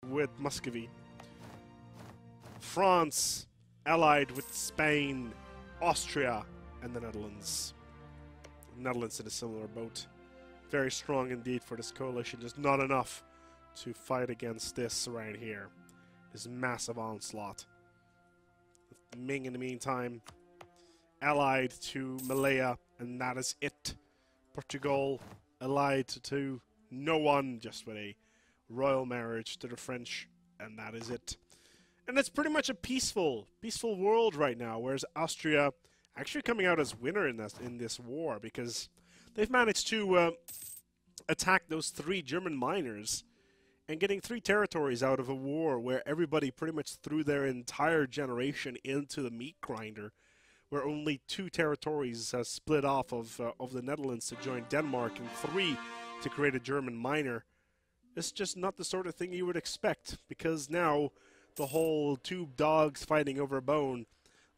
with Muscovy. France allied with Spain, Austria, and the Netherlands. The Netherlands in a similar boat. Very strong indeed for this coalition, just not enough to fight against this right here. This massive onslaught. Ming, in the meantime, allied to Malaya, and that is it. Portugal allied to no one, just with a royal marriage to the French, and that is it. And it's pretty much a peaceful world right now, whereas Austria actually coming out as winner in this war, because they've managed to attack those 3 German miners and getting 3 territories out of a war where everybody pretty much threw their entire generation into the meat grinder, where only 2 territories split off of the Netherlands to join Denmark and 3 to create a German minor. It's just not the sort of thing you would expect, because now the whole 2 dogs fighting over a bone,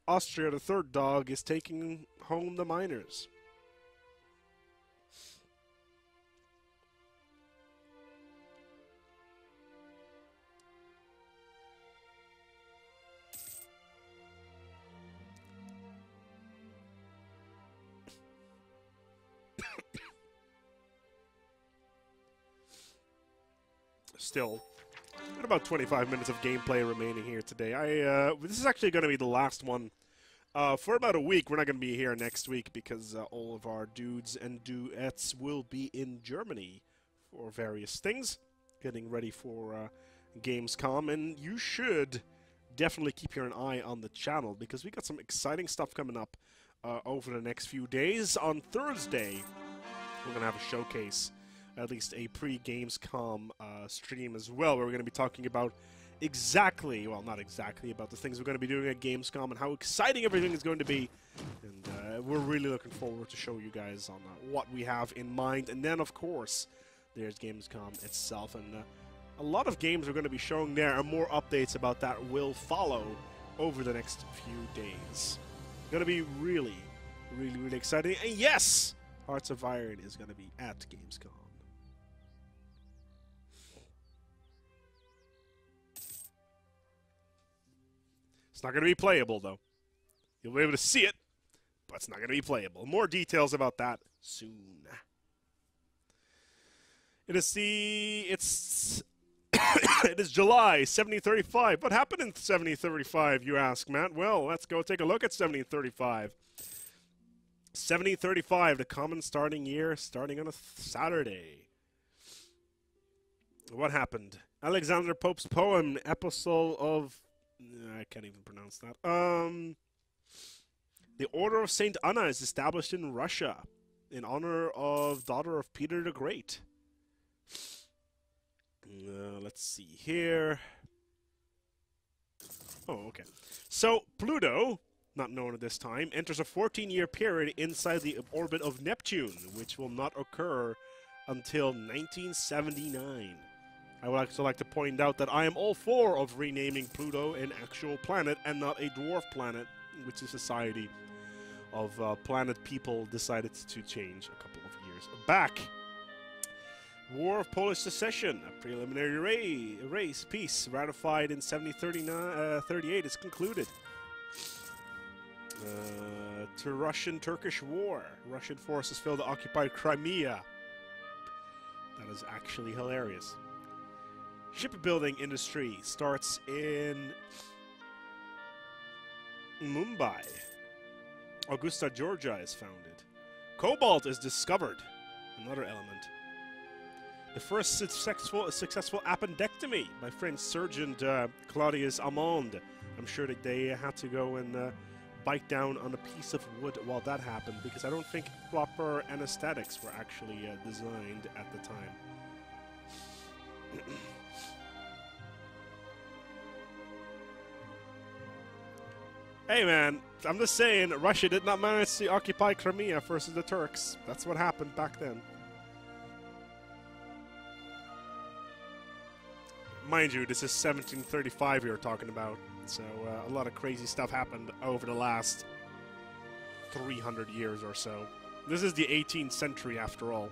Austria, the 3rd dog, is taking home the miners. Still, got about 25 minutes of gameplay remaining here today. This is actually going to be the last one for about a week. We're not going to be here next week because all of our dudes and duettes will be in Germany for various things, getting ready for Gamescom, and you should definitely keep your eye on the channel because we got some exciting stuff coming up over the next few days. On Thursday, we're going to have a showcase, at least a pre-Gamescom stream as well, where we're going to be talking about exactly, well, not exactly, about the things we're going to be doing at Gamescom and how exciting everything is going to be. And we're really looking forward to show you guys on what we have in mind. And then, of course, there's Gamescom itself. And a lot of games we're going to be showing there, and more updates about that will follow over the next few days. Going to be really, really, really exciting. And yes, Hearts of Iron is going to be at Gamescom. It's not going to be playable, though. You'll be able to see it, but it's not going to be playable. More details about that soon. It is it is July 1735. What happened in 1735, you ask, Matt? Well, let's go take a look at 1735. 1735, the common starting year, starting on a Saturday. What happened? Alexander Pope's poem, Epistle of... I can't even pronounce that. The Order of St. Anna is established in Russia in honor of daughter of Peter the Great. Let's see here. Oh, okay. So, Pluto, not known at this time, enters a 14-year period inside the orbit of Neptune, which will not occur until 1979. I would also like to point out that I am all for of renaming Pluto an actual planet and not a dwarf planet, which the Society of Planet People decided to change a couple of years back. War of Polish Secession, a preliminary peace ratified in 1738 is concluded. To Russian-Turkish War. Russian forces failed to occupy Crimea. That is actually hilarious. Shipbuilding industry starts in Mumbai. Augusta, Georgia is founded. Cobalt is discovered. Another element. The first successful appendectomy by French surgeon Claudius Amand. I'm sure that they had to go and bite down on a piece of wood while that happened, because I don't think proper anesthetics were actually designed at the time. Hey man, I'm just saying, Russia did not manage to occupy Crimea versus the Turks. That's what happened back then. Mind you, this is 1735 we were talking about, so a lot of crazy stuff happened over the last 300 years or so. This is the 18th century after all.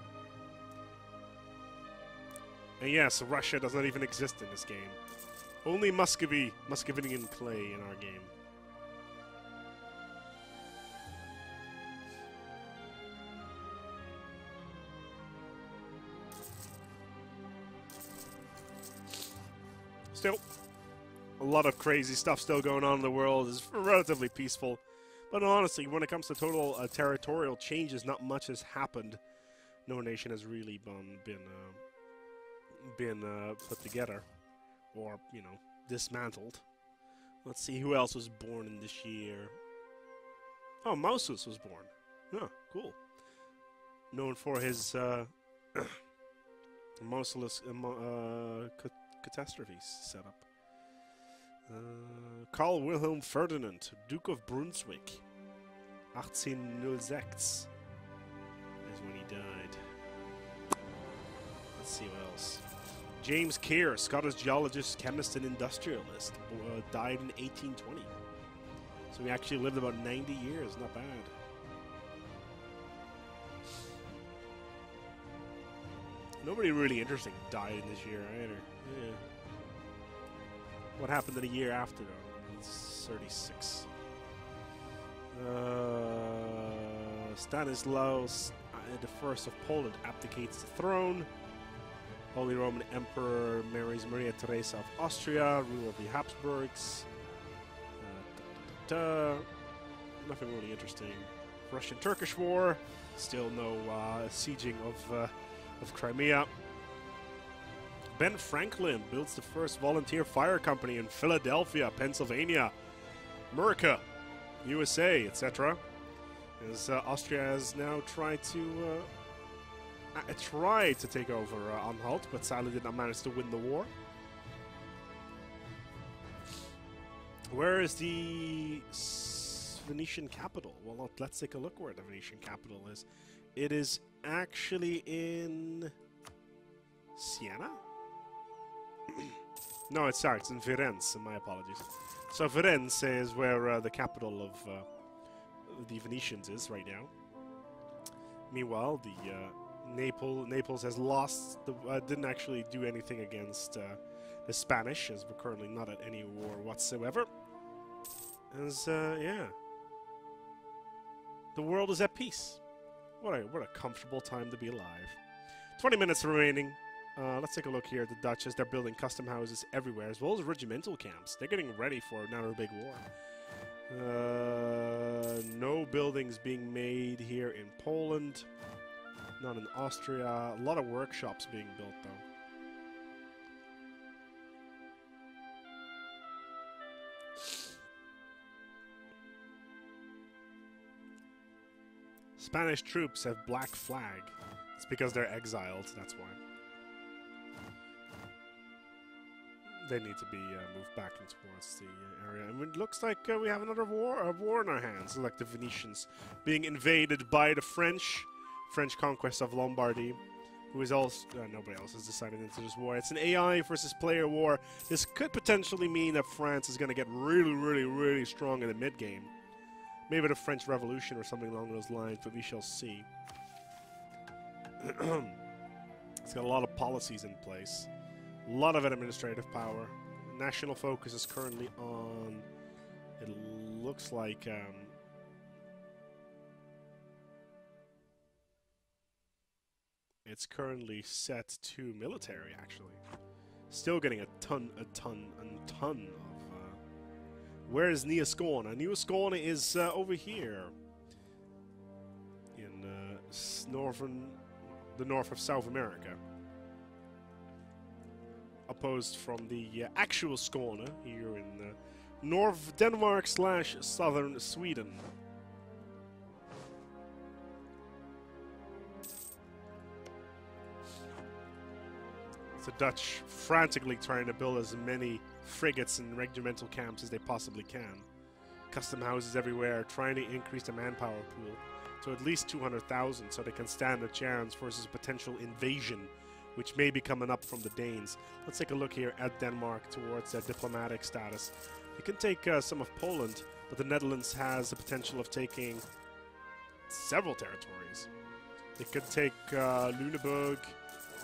And yes, Russia does not even exist in this game. Only Muscovian clay in our game. Still, a lot of crazy stuff still going on in the world. It's relatively peaceful. But honestly, when it comes to total territorial changes, not much has happened. No nation has really been put together, or dismantled. Let's see who else was born in this year. Oh, Mousus was born. Huh, cool. Known for his Mouseless catastrophes setup. Karl Wilhelm Ferdinand, Duke of Brunswick, 1806 is when he died. Let's see what else. James Keir, Scottish geologist, chemist, and industrialist, died in 1820. So he actually lived about 90 years, not bad. Nobody really interesting died in this year either. Yeah. What happened in the year after though? It's 36. Stanislaus I of Poland abdicates the throne. Holy Roman Emperor marries Maria Theresa of Austria, ruler of the Habsburgs. Nothing really interesting. Russian-Turkish War. Still no sieging of Crimea. Ben Franklin builds the first volunteer fire company in Philadelphia, Pennsylvania. America, USA, etc. As Austria has now tried to take over Anhalt, but sadly did not manage to win the war. Where is the Venetian capital? Well, let's take a look where the Venetian capital is. It is actually in Siena? No, it's in Firenze. My apologies. So Firenze is where the capital of the Venetians is right now. Meanwhile, the Naples has lost. Didn't actually do anything against the Spanish, as we're currently not at any war whatsoever. As yeah, the world is at peace. What a comfortable time to be alive. 20 minutes remaining. Let's take a look here at the Dutch as they're building custom houses everywhere, as well as regimental camps. They're getting ready for another big war. No buildings being made here in Poland. None in Austria. A lot of workshops being built, though. Spanish troops have black flag. It's because they're exiled, that's why. They need to be moved back in towards the area. And it looks like we have another war in our hands, like the Venetians being invaded by the French conquest of Lombardy, who is also... nobody else has decided into this war. It's an AI versus player war. This could potentially mean that France is going to get really, really, really strong in the mid-game. Maybe the French Revolution or something along those lines, but we shall see. It's got a lot of policies in place. A lot of administrative power. National focus is currently on... It looks like... it's currently set to military, actually. Still getting a ton of... where is Neoscorna? Neoscorna is over here. In the north of South America. Opposed from the actual Skåne here in North Denmark / southern Sweden. The Dutch frantically trying to build as many frigates and regimental camps as they possibly can. Custom houses everywhere, trying to increase the manpower pool to at least 200,000 so they can stand a chance versus a potential invasion, which may be coming up from the Danes. Let's take a look here at Denmark towards their diplomatic status. They can take some of Poland, but the Netherlands has the potential of taking several territories. They could take Lüneburg,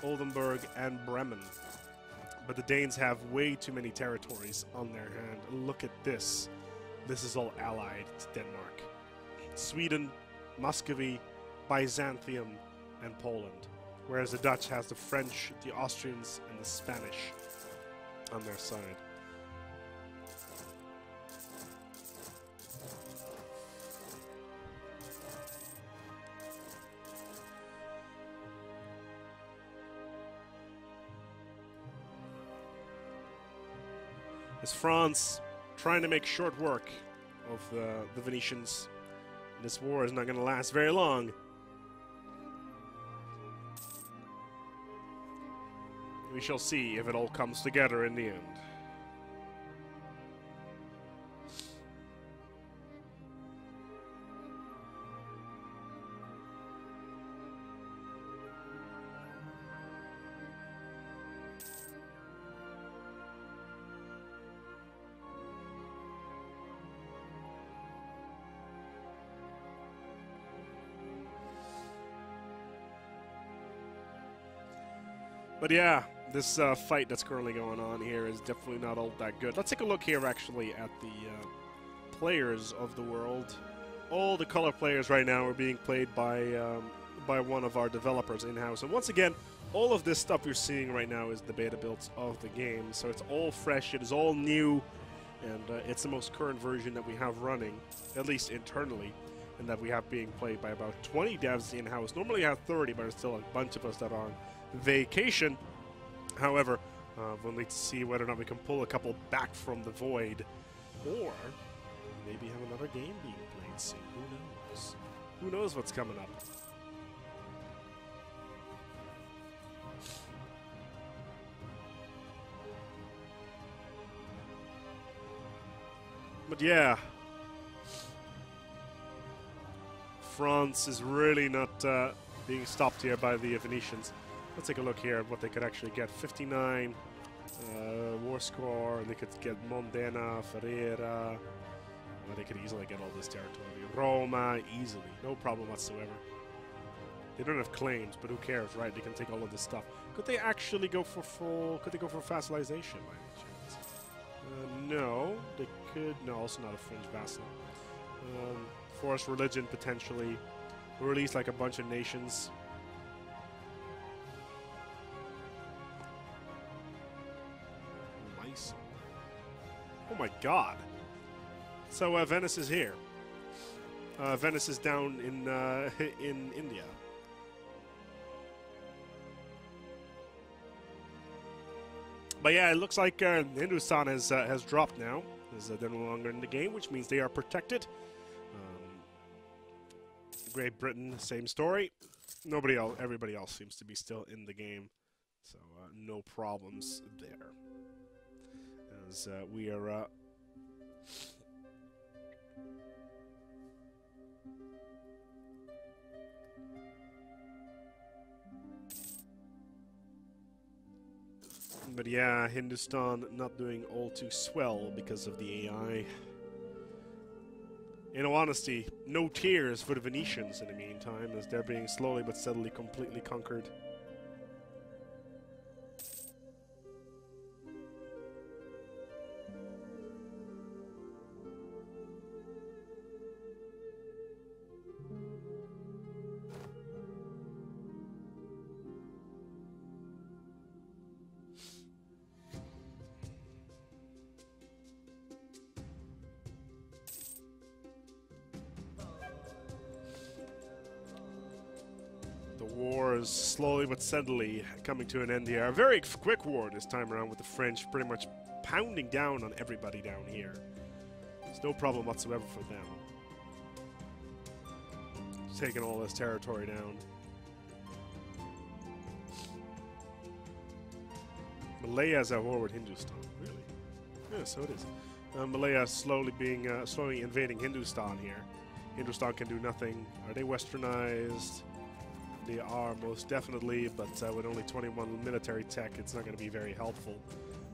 Oldenburg, and Bremen. But the Danes have way too many territories on their hand. Look at this. This is all allied to Denmark. Sweden, Muscovy, Byzantium, and Poland. Whereas the Dutch has the French, the Austrians, and the Spanish on their side. Is France trying to make short work of the Venetians? This war is not going to last very long. We shall see if it all comes together in the end. But yeah, this fight that's currently going on here is definitely not all that good. Let's take a look here actually at the players of the world. All the color players right now are being played by one of our developers in-house. And once again, all of this stuff you're seeing right now is the beta builds of the game. So it's all fresh, it is all new, and it's the most current version that we have running, at least internally, and that we have being played by about 20 devs in-house. Normally you have 30, but there's still a bunch of us that are on vacation. However, we'll need to see whether or not we can pull a couple back from the void, or maybe have another game being played soon. Who knows? Who knows what's coming up? But yeah, France is really not being stopped here by the Venetians. Let's take a look here at what they could actually get. 59 war score, and they could get Modena, Ferrera. They could easily get all this territory. Roma, easily. No problem whatsoever. They don't have claims, but who cares, right? They can take all of this stuff. Could they actually go for full... Could they go for vassalization by any chance? No. They could... No, also not a fringe vassal. Forced religion, potentially. Release like a bunch of nations. Oh my god. So Venice is here. Venice is down in in India. But yeah, it looks like Hindustan has dropped now. They're no longer in the game, which means they are protected. Great Britain, same story. Nobody else, everybody else seems to be still in the game, so no problems there. As we are but yeah, Hindustan not doing all too swell because of the AI. In all honesty, no tears for the Venetians in the meantime, as they're being slowly but steadily completely conquered. Wars slowly but steadily coming to an end here. A very quick war this time around with the French pretty much pounding down on everybody down here. There's no problem whatsoever for them. Taking all this territory down. Malaya's at war with Hindustan. Really? Yeah, so it is. Malaya slowly invading Hindustan here. Hindustan can do nothing. Are they westernized? They are most definitely, but with only 21 military tech, it's not going to be very helpful.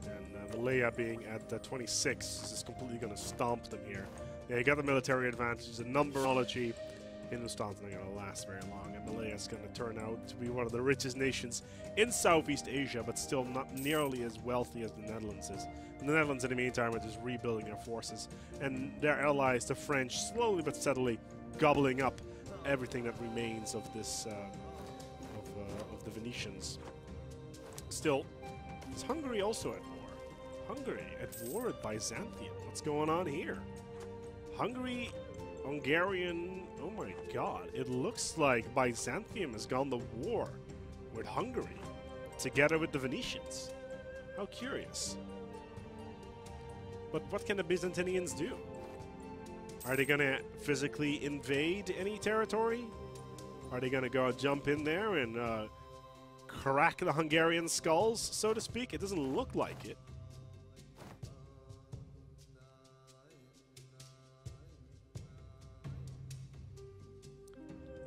And Malaya being at 26 is completely going to stomp them here. Yeah, you got the military advantage, the numerology, Hindustan's not going to last very long, and Malaya is going to turn out to be one of the richest nations in Southeast Asia, but still not nearly as wealthy as the Netherlands is. And the Netherlands, in the meantime, are just rebuilding their forces, and their allies, the French, slowly but steadily gobbling up everything that remains of this of the Venetians. Still, is Hungary also at war? Hungary at war with Byzantium. What's going on here? Hungary, Hungarian. Oh my God! It looks like Byzantium has gone to war with Hungary, together with the Venetians. How curious. But what can the Byzantinians do? Are they gonna physically invade any territory? Are they gonna go jump in there and crack the Hungarian skulls, so to speak? It doesn't look like it.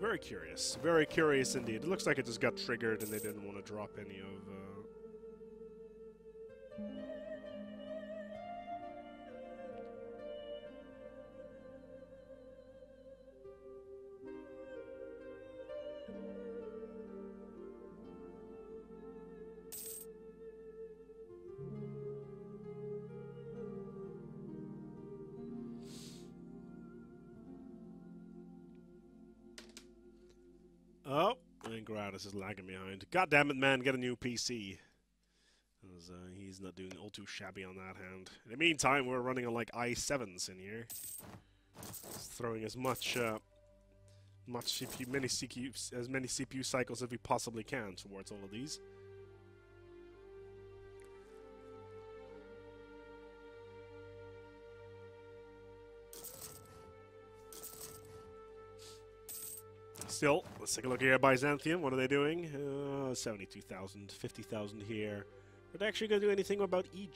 Very curious. Very curious indeed. It looks like it just got triggered and they didn't want to drop any of... Oh, and Gratis is lagging behind. God damn it, man, get a new PC. He's not doing all too shabby on that hand. In the meantime, we're running on like i7s in here. Just throwing as much many CPU cycles as we possibly can towards all of these. Still, let's take a look here at Byzantium. What are they doing? 72,000, 50,000 here. Are they actually going to do anything about Egypt?